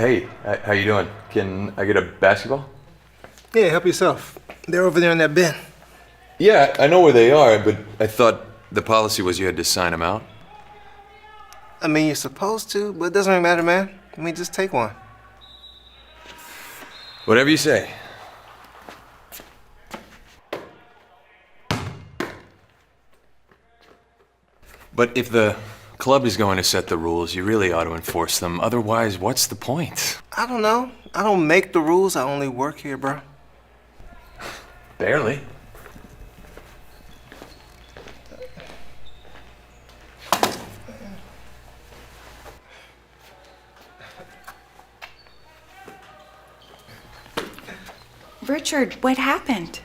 Hey, how you doing? Can I get a basketball? Yeah, help yourself. They're over there in that bin. Yeah, I know where they are, but I thought the policy was you had to sign them out. I mean, you're supposed to, but it doesn't really matter, man. I mean, just take one. Whatever you say. But if the club is going to set the rules, you really ought to enforce them. Otherwise, what's the point? I don't know. I don't make the rules. I only work here, bro. Barely. Richard, what happened?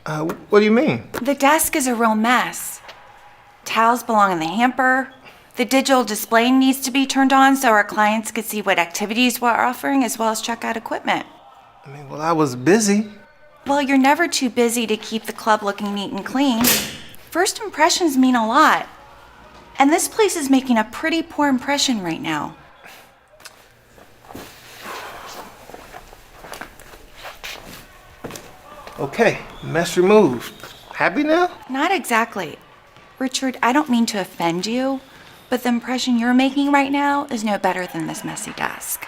What do you mean? The desk is a real mess. Towels belong in the hamper. The digital display needs to be turned on so our clients can see what activities we're offering as well as check out equipment. I mean, well, I was busy. Well, you're never too busy to keep the club looking neat and clean. First impressions mean a lot. And this place is making a pretty poor impression right now. Okay, mess removed. Happy now? Not exactly. Richard, I don't mean to offend you, but the impression you're making right now is no better than this messy desk.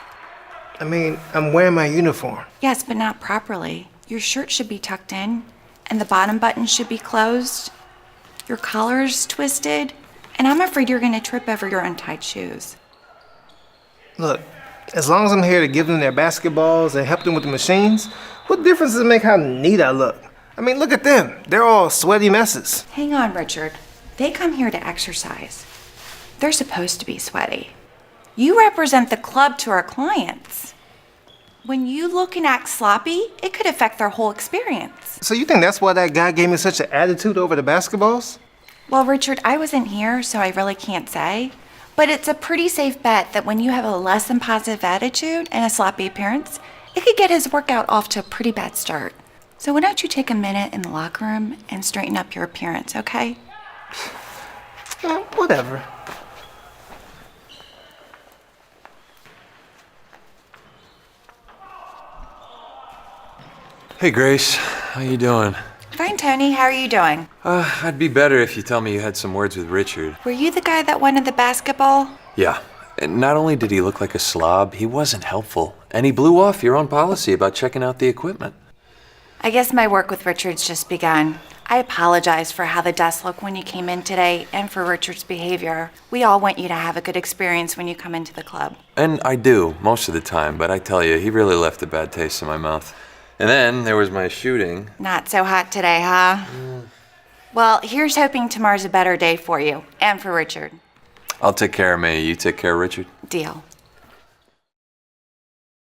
I mean, I'm wearing my uniform. Yes, but not properly. Your shirt should be tucked in, and the bottom button should be closed. Your collar's twisted, and I'm afraid you're going to trip over your untied shoes. Look, as long as I'm here to give them their basketballs and help them with the machines, what difference does it make how neat I look? I mean, look at them. They're all sweaty messes. Hang on, Richard. They come here to exercise. They're supposed to be sweaty. You represent the club to our clients. When you look and act sloppy, it could affect their whole experience. So you think that's why that guy gave me such an attitude over the basketballs? Well, Richard, I wasn't here, so I really can't say. But it's a pretty safe bet that when you have a less than positive attitude and a sloppy appearance, it could get his workout off to a pretty bad start. So why don't you take a minute in the locker room and straighten up your appearance, okay? Whatever. Hey, Grace. How you doing? Fine, Tony. How are you doing? I'd be better if you tell me you had some words with Richard. Were you the guy that wanted the basketball? Yeah. And not only did he look like a slob, he wasn't helpful. And he blew off your own policy about checking out the equipment. I guess my work with Richard's just begun. I apologize for how the desk looked when you came in today and for Richard's behavior. We all want you to have a good experience when you come into the club. And I do, most of the time, but I tell you, he really left a bad taste in my mouth. And then there was my shooting. Not so hot today, huh? Well, here's hoping tomorrow's a better day for you and for Richard. I'll take care of me. You take care of Richard? Deal.